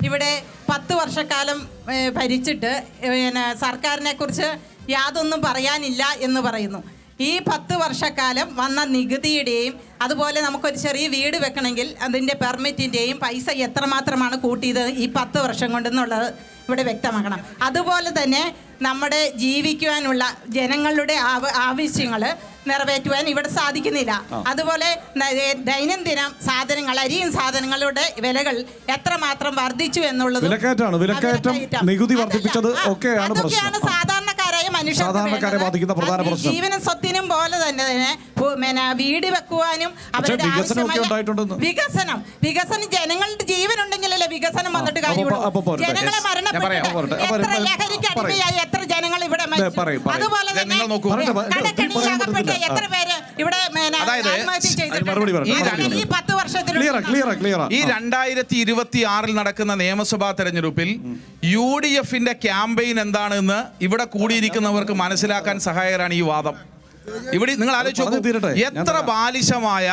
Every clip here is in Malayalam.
ഇവിടെ 10 വർഷക്കാലം ഭരിച്ചിട്ട് സർക്കാരിനെ കുറിച്ച് യാതൊന്നും പറയാനില്ല എന്ന് പറയുന്നു. ഈ 10 വർഷക്കാലം വന്ന നികുതിയുടെയും അതുപോലെ നമുക്കൊരു ചെറിയ വീട് വെക്കണമെങ്കിൽ അതിൻ്റെ പെർമിറ്റിൻ്റെയും പൈസ എത്രമാത്രമാണ് കൂട്ടിയത് ഈ 10 വർഷം കൊണ്ടെന്നുള്ളത് ഇവിടെ വ്യക്തമാക്കണം. അതുപോലെ തന്നെ നമ്മുടെ ജീവിക്കുവാനുള്ള ജനങ്ങളുടെ ആവശ്യങ്ങൾ നിറവേറ്റുവാൻ ഇവിടെ സാധിക്കുന്നില്ല. അതുപോലെ ദൈനംദിന സാധനങ്ങൾ, അരിയും സാധനങ്ങളുടെ വിലകൾ എത്രമാത്രം വർദ്ധിച്ചു എന്നുള്ളത് നികുതി വർദ്ധിപ്പിച്ചത് അതൊക്കെയാണ് സാധാരണക്കാരായ സാധാരണക്കാരെ ബാധിക്കുന്ന പ്രധാന പ്രശ്നം. ജീവനും സ്വത്തിനും പോലെ തന്നെ വീട് വെക്കുവാനും അവരുടെ വികസനം ജനങ്ങളുടെ ജീവൻ ഉണ്ടെങ്കിലല്ലേ വികസനം വന്നിട്ട് കാര്യമുള്ളൂ. ജനങ്ങളെ മരണപ്പെട്ടു എത്ര ലഹരിക്ക് അടിമയായി എത്ര ജനങ്ങൾ ഇവിടെ അതുപോലെ തന്നെ കടക്കണിയിലാകപ്പെട്ട എത്ര പേര് ഇവിടെ ആത്മഹത്യ ചെയ്തിട്ടുണ്ട് ഈ 10 വർഷത്തിൽ. ഈ 2026 നടക്കുന്ന നിയമസഭാ തെരഞ്ഞെടുപ്പിൽ UDFന്റെ ക്യാമ്പയിൻ എന്താണെന്ന് ഇവിടെ കൂടിയിരിക്കുന്നവർക്ക് മനസ്സിലാക്കാൻ സഹായകരമാണ് ഈ വാദം. ഇവിടെ നിങ്ങൾ ആലോചിച്ചു എത്ര ബാലിശമായ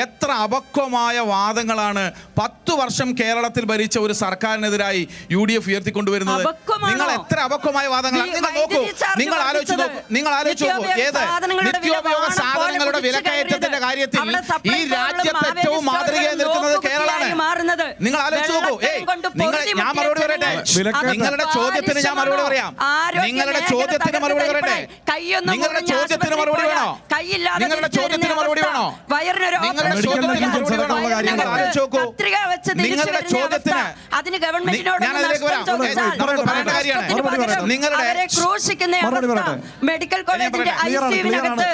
എത്ര അപക്വമായ വാദങ്ങളാണ് 10 വർഷം കേരളത്തിൽ ഭരിച്ച ഒരു സർക്കാരിനെതിരായി UDF ഉയർത്തിക്കൊണ്ടുവരുന്നത്. നിങ്ങൾ എത്ര അപക്വമായ വാദങ്ങളാണ്. നിങ്ങൾ നോക്കൂ, നിങ്ങൾ ആലോചിച്ചു നോക്കൂ ഏത് നിത്യോപയോഗ സാധനങ്ങളുടെ വിലക്കയറ്റത്തിന്റെ കാര്യത്തിൽ ഈ രാജ്യത്ത് ഏറ്റവും മാതൃകയായി നിൽക്കുന്നത് കേരളമാണ്. നിങ്ങൾ ആലോചിച്ചു നോക്കൂ. ഞാൻ മറുപടി പറയട്ടെ, നിങ്ങളുടെ ചോദ്യത്തിന് ഞാൻ മറുപടി പറയാം. നിങ്ങളുടെ ചോദ്യത്തിന് മറുപടി പറയട്ടെ. നിങ്ങളുടെ ചോദ്യത്തിന് മറുപടി വേണോ? നിങ്ങളുടെ ചോദ്യത്തിന് മറുപടി വേണോ? നിങ്ങളുടെ മെഡിക്കൽ കോളേജിന്റെ ICU-വിനകത്ത്